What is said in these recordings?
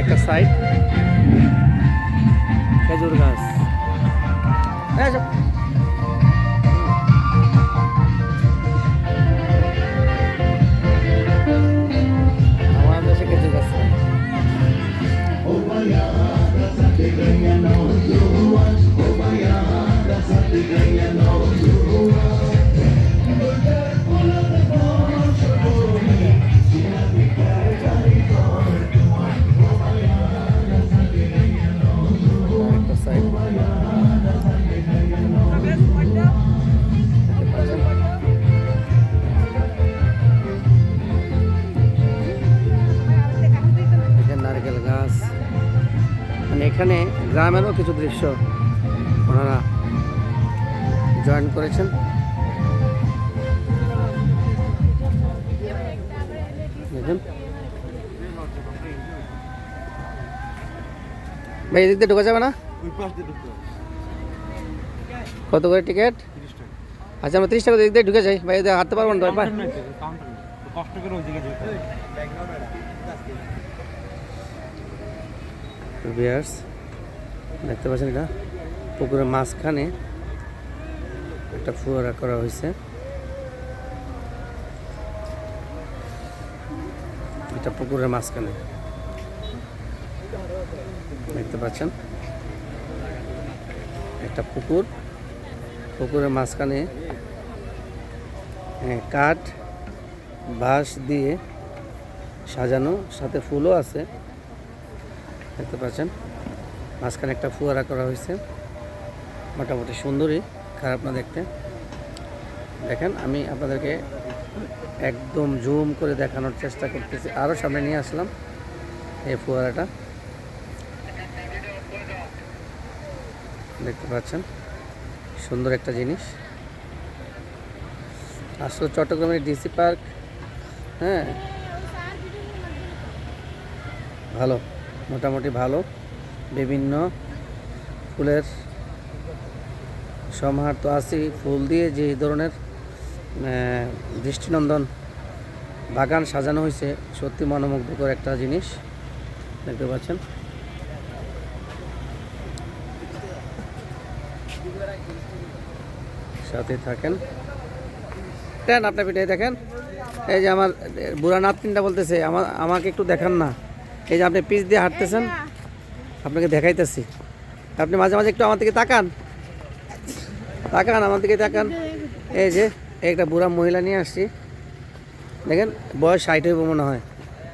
একটা সাইড খেজুর গাছ। আমার দেশে খেজুর গাছ নাই। একটা সাইড নারকেল গাছ, মানে এখানে গ্রামেরও কিছু দৃশ্য ওনারা জয়েন করেছেন। দেখুন ভাই, এদিক দিয়ে ঢোকা যাবে না? কত করে টিকিট? আচ্ছা, আমরা 30 টাকা দিক দিয়ে ঢুকে যাই। ভাই এদিকে হাঁটতে পারবো না ভাই। ভিউয়ার্স দেখতে পাচ্ছেন, এটা পুকুরের মাঝখানে একটা ফুয়ারা করা হয়েছে। এটা পুকুরের মাঝখানে দেখতে পাচ্ছেন, একটা পুকুরের মাঝখানে কাঠ বাঁশ দিয়ে সাজানো, সাথে ফুলও আছে দেখতে পাচ্ছেন। মাঝখানে একটা ফুয়ারা করা হয়েছে, মোটামুটি সুন্দরই, খারাপ না দেখতে। দেখেন, আমি আপনাদেরকে একদম জুম করে দেখানোর চেষ্টা করতেছি। আরও সামনে নিয়ে আসলাম এই ফুয়ারাটা, দেখতে পাচ্ছেন, সুন্দর একটা জিনিস। আসলে চট্টগ্রামের ডিসি পার্ক, হ্যাঁ ভালো, মোটামুটি ভালো। বিভিন্ন ফুলের সমাহার তো আছেই, ফুল দিয়ে যে ধরনের দৃষ্টিনন্দন বাগান সাজানো হয়েছে, সত্যি মনোমুগ্ধকর একটা জিনিস দেখতে পাচ্ছেন। সাথে থাকেন, দেন আপনার পিঠে দেখেন। এই যে আমার বুড়া নাতনিটা বলতেছে, আমাকে একটু দেখান না। এই যে আপনি পিচ দিয়ে হাঁটতেছেন, আপনাকে দেখাইতেছি। আপনি মাঝে মাঝে একটু আমার দিকে তাকান, আমার দিকে তাকান। এই যে একটা বুড়া মহিলা নিয়ে আসছি, দেখেন বয়স 60 হইব মনে হয়,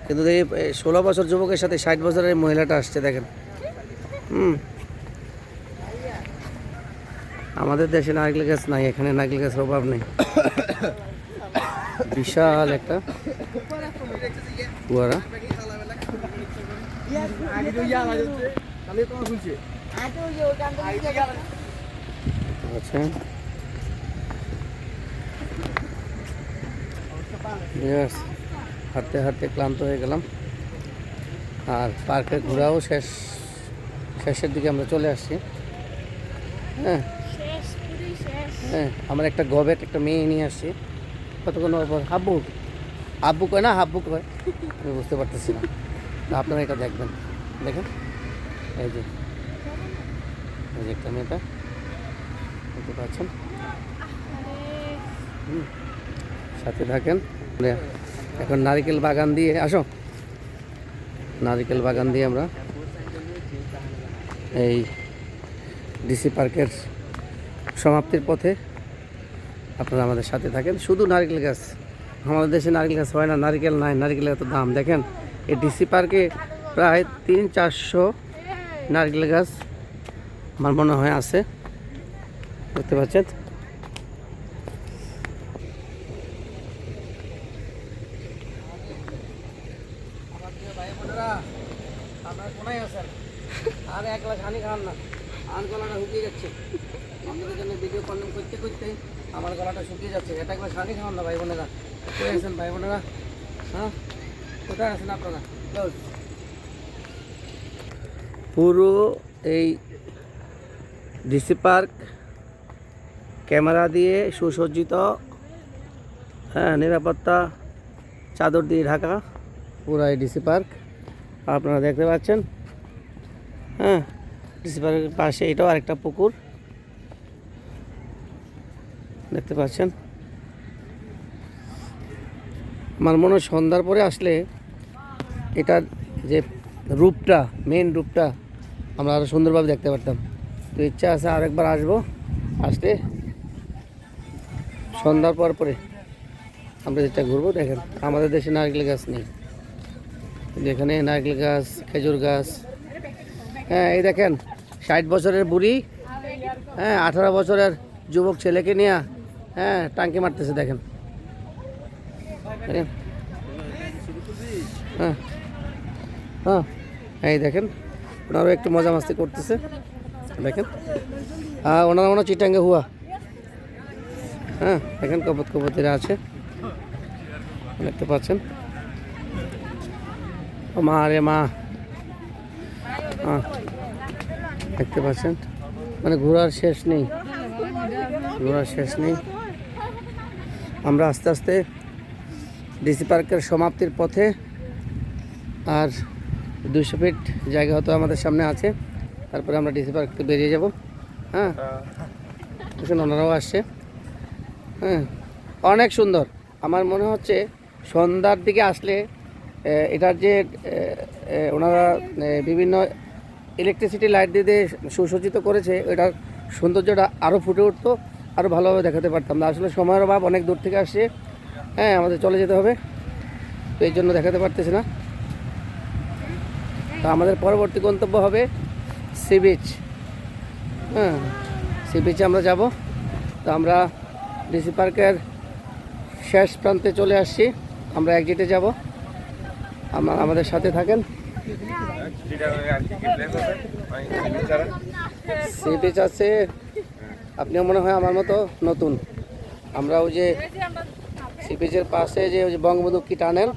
কিন্তু এই 16 বছর যুবকের সাথে 60 বছরের মহিলাটা আসছে, দেখেন। আমাদের দেশে নারকেল গাছ নাই, এখানে নারকেল গাছের অভাব নেই। বিশাল একটা ফুয়ারা। আচ্ছা, হাঁটতে হাঁটতে ক্লান্ত হয়ে গেলাম, আর পার্কে ঘোরাও শেষের দিকে আমরা চলে আসছি। হ্যাঁ হ্যাঁ, আমরা একটা গবেট একটা মেয়ে নিয়ে আসছি। কতক্ষণ আব্বু কয় না, হাব্বু কয়, আমি বুঝতে পারতেছি না। আপনারা এটা দেখবেন, দেখেন এই যে একটা মেয়েটা দেখতে পাচ্ছেন। সাথে থাকেন। এখন নারিকেল বাগান দিয়ে নারিকেল বাগান দিয়ে আমরা এই ডিসি পার্কের সমাপ্তির পথে। আপনারা আমাদের সাথে থাকেন। শুধু নারকেল গাছ, আমাদের দেশে নারকেল গাছ হয় না, নারকেল নাই, নারকেলের এত দাম। দেখেন এই ডিসি পার্কে প্রায় 300-400 নারকেল গাছ আমার মনে হয় আছে, দেখতে পাচ্ছেন। আপনারা কোনায় আছেন, আর এক গ্লাস হানি খান না, আর গলাটা শুকিয়ে যাচ্ছে। আপনাদের জন্য ভিডিও কন্টেন্ট করতে করতে আমার গলাটা শুকিয়ে যাচ্ছে। এটা একবার হানি খাওয়ান না ভাই বোনেরা, কোথায় আছেন ভাই বোনেরা? হ্যাঁ, কোথায় আছেন আপনারা? পুরো এই ডিসি পার্ক ক্যামেরা দিয়ে সুসজ্জিত, হ্যাঁ, নিরাপত্তা চাদর দিয়ে ঢাকা পুরো এই ডিসি পার্ক। আপনারা দেখতে পাচ্ছেন। হ্যাঁ, ডিসি পার্কের পাশে এটাও আরেকটা পুকুর দেখতে পাচ্ছেন। আমার মনে হয় সন্ধ্যার পরে আসলে এটার যে রূপটা, মেন রূপটা আমরা আরও সুন্দরভাবে দেখতে পারতাম। তো ইচ্ছা আছে আরেকবার আসবো, আসলে সন্ধ্যার পরে আমরা যেটা ঘুরবো। দেখেন আমাদের দেশে নারকেল গাছ নেই, যেখানে নারকেল গাছ, খেজুর গাছ। হ্যাঁ, এই দেখেন 60 বছরের বুড়ি, হ্যাঁ 18 বছরের যুবক ছেলেকে নিয়ে হ্যাঁ টাঙ্কি মারতেছে। দেখেন হ্যাঁ হ্যাঁ, এই দেখেন ওনারাও একটু মজা মাস্তি করতেছে। দেখেন ওনারা মনে চিটাঙ্গে হুয়া। হ্যাঁ, দেখেন কবুতরা আছে দেখতে পাচ্ছেন। ও মা রে মা, দেখতে পাচ্ছেন। মানে ঘোরার শেষ নেই, ঘোরার শেষ নেই। আমরা আস্তে আস্তে ডিসি পার্কের সমাপ্তির পথে। আর 200 ফিট জায়গা হয়তো আমাদের সামনে আছে, তারপরে আমরা ডিসি পার্ক থেকে বেরিয়ে যাব। হ্যাঁ, দেখুন ওনারাও আসছে। হ্যাঁ, অনেক সুন্দর। আমার মনে হচ্ছে সন্ধ্যার দিকে আসলে এটার যে ওনারা বিভিন্ন ইলেকট্রিসিটি লাইট দিয়ে সুসজ্জিত করেছে, এটার সৌন্দর্যটা আরও ফুটে উঠতো, আরও ভালোভাবে দেখাতে পারতাম না। আসলে সময়ের অভাব, অনেক দূর থেকে আসছে। হ্যাঁ, আমাদের চলে যেতে হবে, তো এই জন্য দেখাতে পারতেছি না। তো আমাদের পরবর্তী গন্তব্য হবে সি বিচ। হ্যাঁ, সি বিচে আমরা যাব। তো আমরা ডিসি পার্কের শেষ প্রান্তে চলে আসছি, আমরা এক্সিটে যাব। আমাদের সাথে থাকেন। সি বিচ আছে, আপনিও মনে হয় আমার মতো নতুন। আমরা ওই যে সি বিচের পাশে যে ওই যে বঙ্গবন্ধু কি টানেল,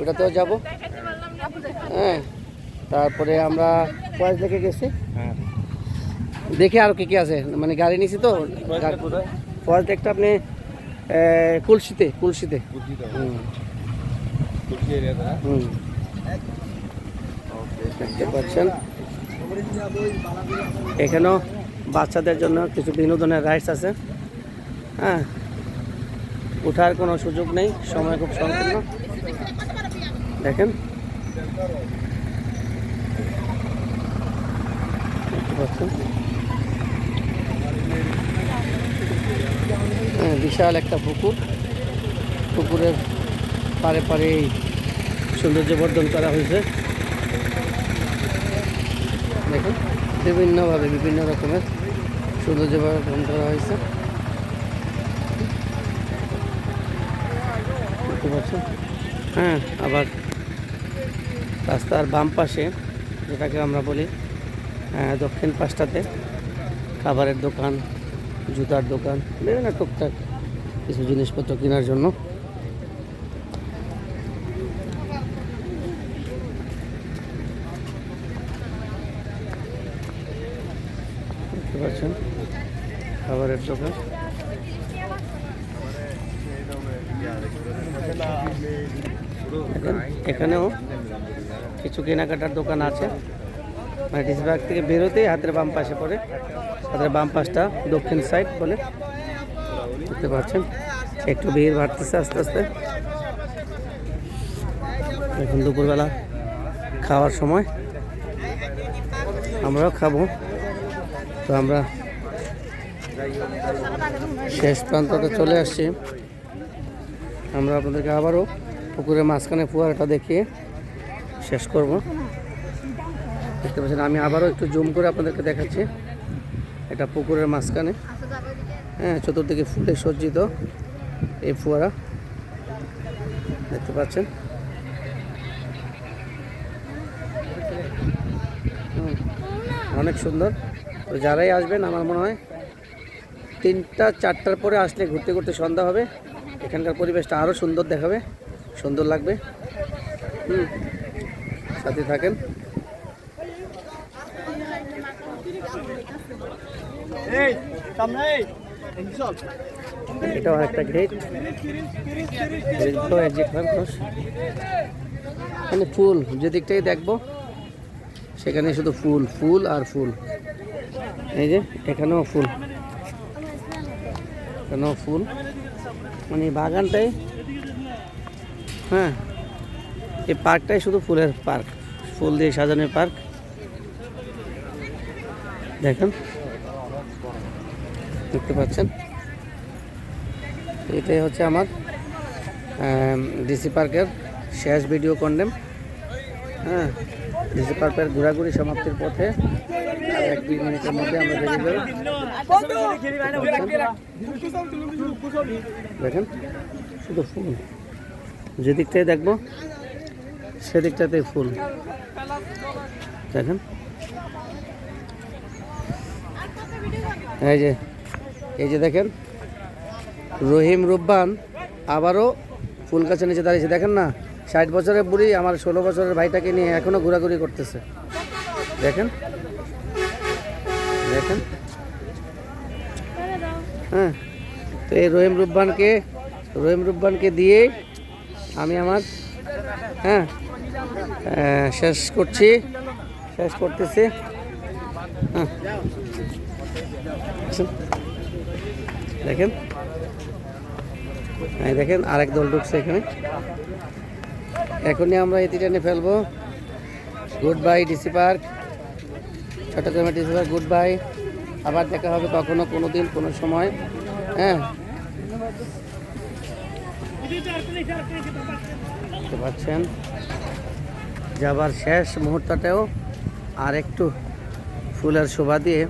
ওটাতেও যাব। হ্যাঁ, তারপরে আমরা ফয়েজ লেকে গেছি, দেখে আর কি কি আছে, মানে গাড়ি নিছি তো। ফয়েজ লেকটা আপনি কুলসিতে দেখতে পাচ্ছেন। এখানেও বাচ্চাদের জন্য কিছু বিনোদনের রাইডস আছে। হ্যাঁ, ওঠার কোনো সুযোগ নেই, সময় খুব সংকীর্ণ। দেখেন দেখতে পাচ্ছেন। হ্যাঁ, বিশাল একটা পুকুর, পুকুরের পারে পারে সৌন্দর্য বর্ধন করা হয়েছে। দেখুন বিভিন্নভাবে বিভিন্ন রকমের সৌন্দর্য বর্ধন করা হয়েছে, দেখতে পাচ্ছেন। হ্যাঁ, আবার রাস্তার বাম পাশে, যেটাকে আমরা বলি দক্ষিণ পাশটাতে, খাবারের দোকান, জুতার দোকান, বিভিন্ন টুকটাক কিছু জিনিসপত্র কেনার জন্য। দেখতে পাচ্ছেন খাবারের দোকান। এখানেও কিছু কেনাকাটার দোকান আছে। মানে ডিসি পার্ক থেকে বেরোতেই হাতের বাম পাশে পড়ে, হাতের বাম পাশটা দক্ষিণ সাইড বলে। দেখতে পাচ্ছেন একটু ভিড় বাড়তেছে আস্তে আস্তে। এখন দুপুরবেলা খাওয়ার সময়, আমরাও খাবো। তো আমরা শেষ প্রান্ততে চলে আসছি। আমরা আপনাদেরকে আবারও পুকুরের মাঝখানে ফোয়ারাটা দেখিয়ে শেষ করব। দেখতে পাচ্ছেন, আমি আবারও একটু জুম করে আপনাদেরকে দেখাচ্ছি। এটা পুকুরের মাঝখানে, হ্যাঁ, চতুর্দিকে ফুলে সজ্জিত এই ফোয়ারা দেখতে পাচ্ছেন। অনেক সুন্দর। তো যারাই আসবেন, আমার মনে হয় 3টা-4টার পরে আসলে ঘুরতে ঘুরতে সন্ধ্যা হবে। এখানকার পরিবেশটা আরও সুন্দর দেখাবে, সুন্দর লাগবে। সাথে থাকেন। এটাও একটা গেট, এক্সিট হয় মানুষ। এখানে ফুল, যে দিকটাই দেখবো সেখানে শুধু ফুল, ফুল আর ফুল। এই যে এখানেও ফুল, এখানেও ফুল, মানে বাগানটাই, হ্যাঁ এই পার্কটাই শুধু ফুলের পার্ক, ফুল দিয়ে সাজানো পার্ক। দেখেন, দেখতে পাচ্ছেন, এটাই হচ্ছে আমার ডিসি পার্কের শেষ ভিডিও কন্ডেম। হ্যাঁ, ডিসি পার্কের ঘোরাঘুরি সমাপ্তির পথে, আর 1-2 মিনিটের মধ্যে আমরা বেরিয়ে যাব। দেখেন শুধু ফুল, যে দিকটাই দেখবো সেদিকটাতেই ফুল। দেখেন এই যে দেখেন রহিম রুব্বান আবারও ফুল গাছের নিচে দাঁড়িয়েছে। দেখেন না, 60 বছরের বুড়ি আমার 16 বছরের ভাইটাকে নিয়ে এখনো ঘোরাঘুরি করতেছে। দেখেন দেখেন, হ্যাঁ, তো এই রহিম রুব্বানকে দিয়ে আমি আমার শেষ করতেছি। হ্যাঁ, দেখেন দেখেন আরেক দল ঢুকছে এখানে। এখনই আমরা এটি টেনে ফেলবো। গুড বাই ডিসি পার্ক, চট্টগ্রামের ডিসি পার্ক, গুড বাই। আবার দেখা হবে কখনো, কোনো দিন, কোনো সময়। হ্যাঁ, দেখতে পাচ্ছেন যাবার শেষ মুহূর্তটাও আর একটু ফুলের শোভা দিয়ে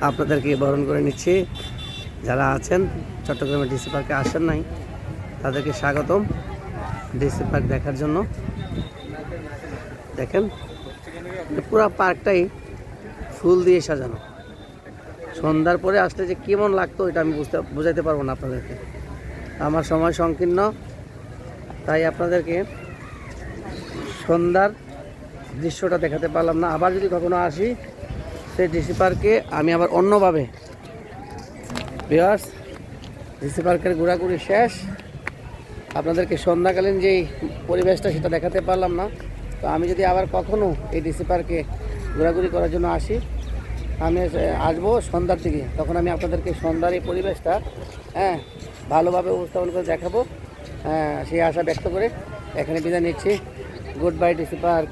আপনাদেরকে বরণ করে নিচ্ছি। যারা আছেন চট্টগ্রামের ডিসি পার্কে আসেন নাই, তাদেরকে স্বাগতম ডিসি পার্ক দেখার জন্য। দেখেন পুরো পার্কটাই ফুল দিয়ে সাজানো। সন্ধ্যার পরে আসলে যে কেমন লাগতো এটা আমি বোঝাইতে পারবো না আপনাদেরকে। আমার সময় সংকীর্ণ, তাই আপনাদেরকে সন্ধ্যার দৃশ্যটা দেখাতে পারলাম না। আবার যদি কখনো আসি সেই ডিসি পার্কে আমি আবার অন্যভাবে, ভিউয়ার্স, ডিসি পার্কের ঘোরাঘুরি শেষ। আপনাদেরকে সন্ধ্যাকালীন যেই পরিবেশটা সেটা দেখাতে পারলাম না। তো আমি যদি আবার কখনো এই ডিসি পার্কে ঘোরাঘুরি করার জন্য আসি, আমি আসবো সন্ধ্যার দিকে। তখন আমি আপনাদেরকে সন্ধ্যার এই পরিবেশটা ভালোভাবে উপস্থাপন করে দেখাবো। সেই আশা ব্যক্ত করে এখানে বিদায় নিচ্ছি। Good bye DC park.